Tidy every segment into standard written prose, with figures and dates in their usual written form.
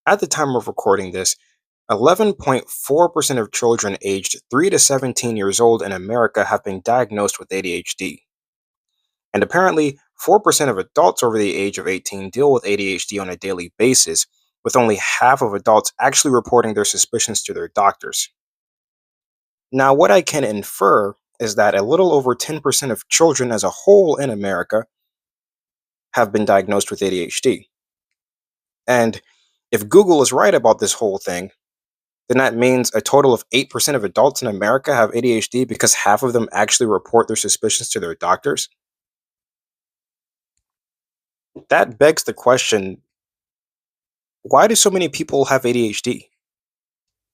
At the time of recording this, 11.4% of children aged 3 to 17 years old in America have been diagnosed with ADHD. And apparently, 4% of adults over the age of 18 deal with ADHD on a daily basis, with only half of adults actually reporting their suspicions to their doctors. Now, what I can infer is that a little over 10% of children as a whole in America have been diagnosed with ADHD. And if Google is right about this whole thing, then that means a total of 8% of adults in America have ADHD because half of them actually report their suspicions to their doctors. That begs the question, why do so many people have ADHD?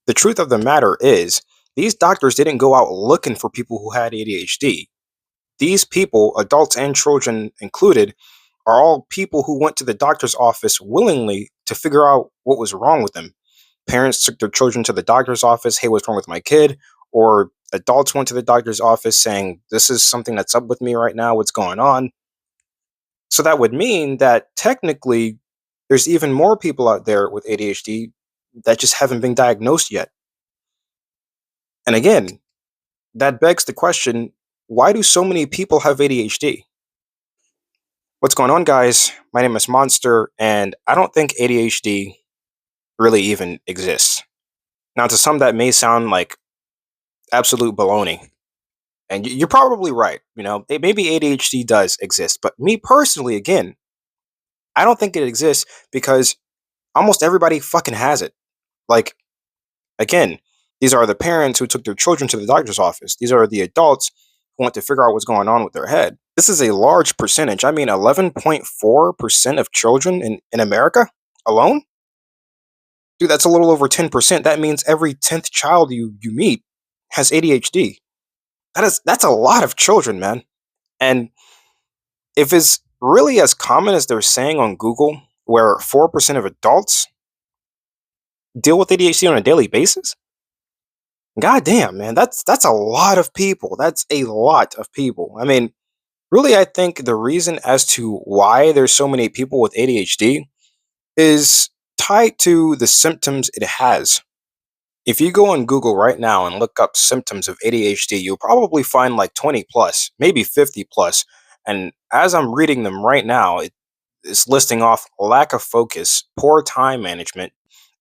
The truth of the matter is, these doctors didn't go out looking for people who had ADHD. These people, adults and children included, are all people who went to the doctor's office willingly to figure out what was wrong with them. Parents took their children to the doctor's office, hey, what's wrong with my kid? Or adults went to the doctor's office saying, this is something that's up with me right now, what's going on? So that would mean that technically there's even more people out there with ADHD that just haven't been diagnosed yet. And again, that begs the question, why do so many people have ADHD? What's going on, guys? My name is Monster, and I don't think ADHD really even exists. Now, to some, that may sound like absolute baloney. And you're probably right. Maybe ADHD does exist. But me personally, again, I don't think it exists because almost everybody fucking has it. Like, again, these are the parents who took their children to the doctor's office. These are the adults who want to figure out what's going on with their head. This is a large percentage. I mean, 11.4% of children in America alone? Dude, that's a little over 10%. That means every 10th child you meet has ADHD. That's a lot of children, man. And if it's really as common as they're saying on Google, where 4% of adults deal with ADHD on a daily basis, god damn, man, that's a lot of people. That's a lot of people. I mean, really, I think the reason as to why there's so many people with ADHD is tied to the symptoms it has. If you go on Google right now and look up symptoms of ADHD, you'll probably find like 20 plus, maybe 50 plus. And as I'm reading them right now, it's listing off lack of focus, poor time management,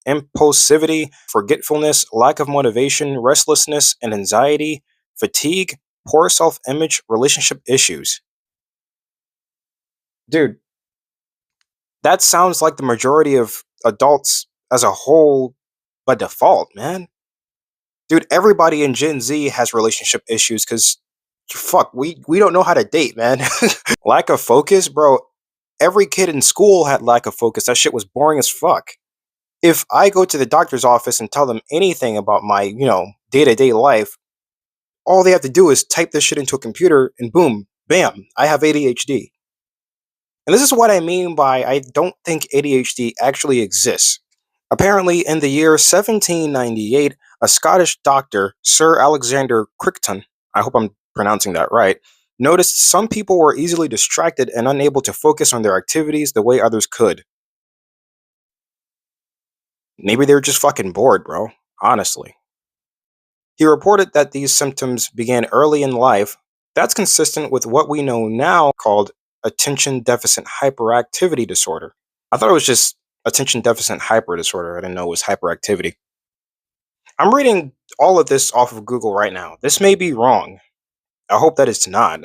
impulsivity, forgetfulness, lack of motivation, restlessness and anxiety, fatigue, poor self image, relationship issues. Dude, that sounds like the majority of adults as a whole by default, man. Dude, everybody in Gen Z has relationship issues because fuck, we don't know how to date, man. Lack of focus, bro. Every kid in school had lack of focus. That shit was boring as fuck. If I go to the doctor's office and tell them anything about my, day to day life, all they have to do is type this shit into a computer and boom, bam, I have ADHD. And this is what I mean by I don't think ADHD actually exists. Apparently, in the year 1798, a Scottish doctor, Sir Alexander Crichton, I hope I'm pronouncing that right, noticed some people were easily distracted and unable to focus on their activities the way others could. Maybe they were just fucking bored, bro. Honestly. He reported that these symptoms began early in life. That's consistent with what we know now called attention deficit hyperactivity disorder. I thought it was just attention deficit hyper disorder. I didn't know it was hyperactivity. I'm reading all of this off of Google right now. This may be wrong. I hope that it's not.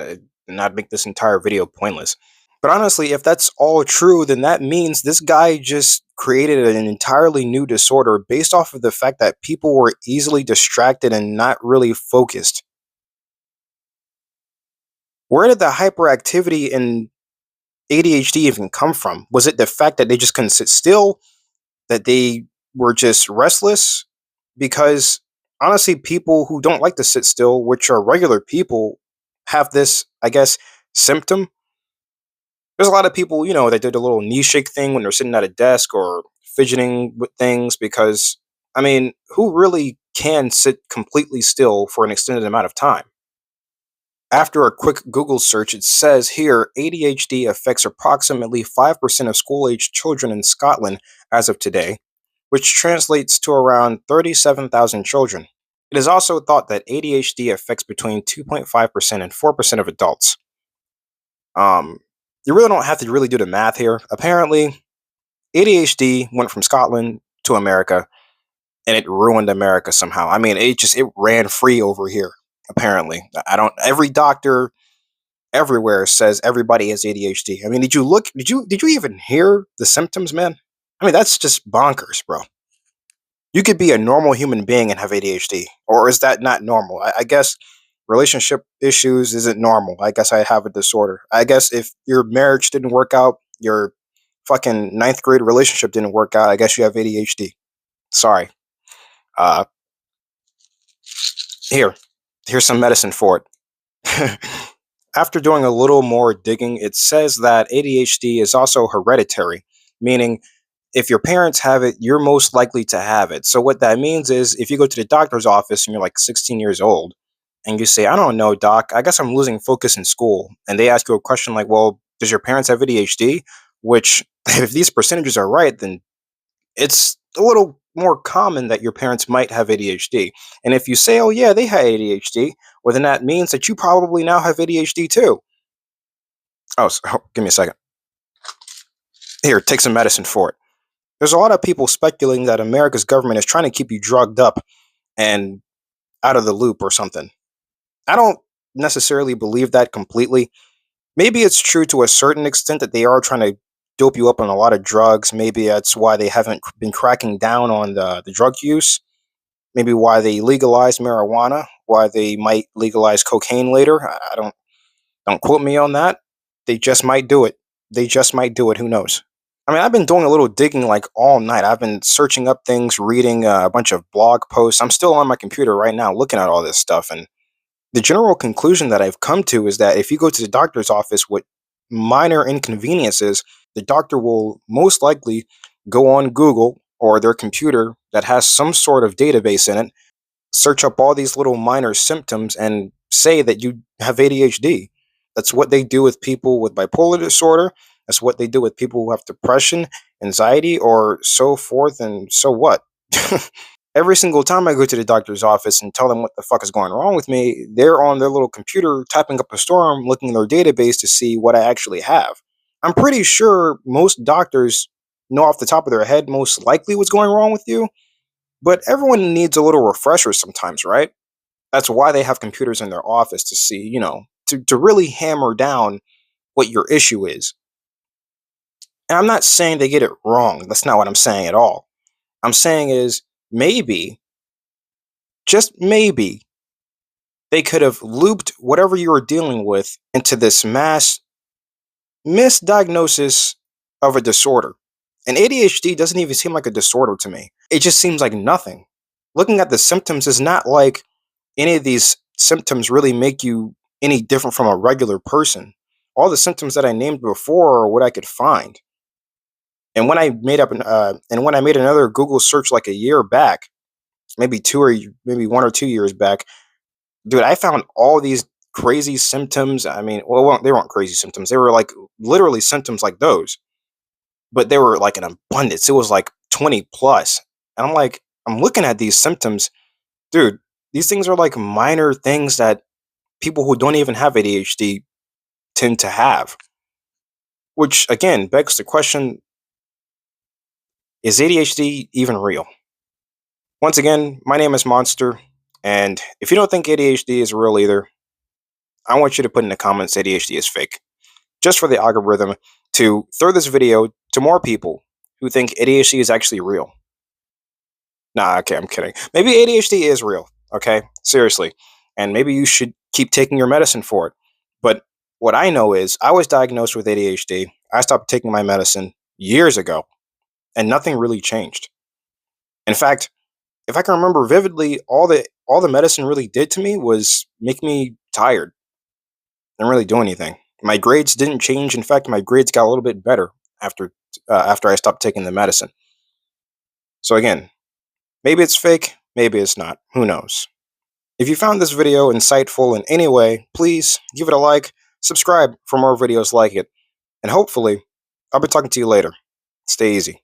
Not make this entire video pointless. But honestly, if that's all true, then that means this guy just created an entirely new disorder based off of the fact that people were easily distracted and not really focused. Where did the hyperactivity in ADHD even come from? Was it the fact that they just couldn't sit still? That they were just restless? Because honestly, people who don't like to sit still, which are regular people, have this, I guess, symptom. There's a lot of people, that did a little knee shake thing when they're sitting at a desk or fidgeting with things because, I mean, who really can sit completely still for an extended amount of time? After a quick Google search, it says here ADHD affects approximately 5% of school aged children in Scotland as of today. which translates to around 37,000 children. It is also thought that ADHD affects between 2.5% and 4% of adults. Um, you really don't have to really do the math here. Apparently, ADHD went from Scotland to America, and it ruined America somehow. I mean, it ran free over here. Apparently, I don't. Every doctor everywhere says everybody has ADHD. I mean, did you look? Did you even hear the symptoms, man? I mean, that's just bonkers, bro. You could be a normal human being and have ADHD, or is that not normal? I guess relationship issues isn't normal. I guess I have a disorder. I guess if your marriage didn't work out, your fucking ninth grade relationship didn't work out, I guess you have ADHD. Sorry. Uh, here, here's some medicine for it. After doing a little more digging, it says that ADHD is also hereditary, meaning if your parents have it, you're most likely to have it. So what that means is if you go to the doctor's office and you're like 16 years old and you say, I don't know, doc, I guess I'm losing focus in school. And they ask you a question like, well, does your parents have ADHD? Which, if these percentages are right, then it's a little more common that your parents might have ADHD. And if you say, oh, yeah, they had ADHD, well, then that means that you probably now have ADHD too. Oh, give me a second. Here, take some medicine for it. There's a lot of people speculating that America's government is trying to keep you drugged up and out of the loop or something. I don't necessarily believe that completely. Maybe it's true to a certain extent that they are trying to dope you up on a lot of drugs. Maybe that's why they haven't been cracking down on the drug use. Maybe why they legalized marijuana, why they might legalize cocaine later. I don't quote me on that. They just might do it. They just might do it. Who knows? I mean, I've been doing a little digging like all night. I've been searching up things, reading a bunch of blog posts. I'm still on my computer right now looking at all this stuff. And the general conclusion that I've come to is that if you go to the doctor's office with minor inconveniences, the doctor will most likely go on Google or their computer that has some sort of database in it, search up all these little minor symptoms, and say that you have ADHD. That's what they do with people with bipolar disorder. That's what they do with people who have depression, anxiety, or so forth and so what. Every single time I go to the doctor's office and tell them what the fuck is going wrong with me, they're on their little computer typing up a storm, looking in their database to see what I actually have. I'm pretty sure most doctors know off the top of their head most likely what's going wrong with you, but everyone needs a little refresher sometimes, right? That's why they have computers in their office to see, to really hammer down what your issue is. And I'm not saying they get it wrong. That's not what I'm saying at all. I'm saying is maybe, just maybe, they could have looped whatever you were dealing with into this mass misdiagnosis of a disorder. And ADHD doesn't even seem like a disorder to me. It just seems like nothing. Looking at the symptoms is not like any of these symptoms really make you any different from a regular person. All the symptoms that I named before are what I could find. And when I made another Google search like a year back, maybe maybe 1 or 2 years back, dude, I found all these crazy symptoms. I mean, well, they weren't crazy symptoms. They were like literally symptoms like those, but they were like an abundance. It was like 20 plus. And I'm looking at these symptoms, dude, these things are like minor things that people who don't even have ADHD tend to have. Which again begs the question, is ADHD even real? Once again, my name is Monster, and if you don't think ADHD is real either, I want you to put in the comments ADHD is fake, just for the algorithm to throw this video to more people who think ADHD is actually real. Nah, okay, I'm kidding. Maybe ADHD is real, okay? Seriously. And maybe you should keep taking your medicine for it. But what I know is I was diagnosed with ADHD. I stopped taking my medicine years ago, and nothing really changed. In fact, if I can remember vividly, all the medicine really did to me was make me tired. Didn't really do anything. My grades didn't change. In fact, my grades got a little bit better after I stopped taking the medicine. So again, maybe it's fake, maybe it's not. Who knows? If you found this video insightful in any way, please give it a like, subscribe for more videos like it, and hopefully, I'll be talking to you later. Stay easy.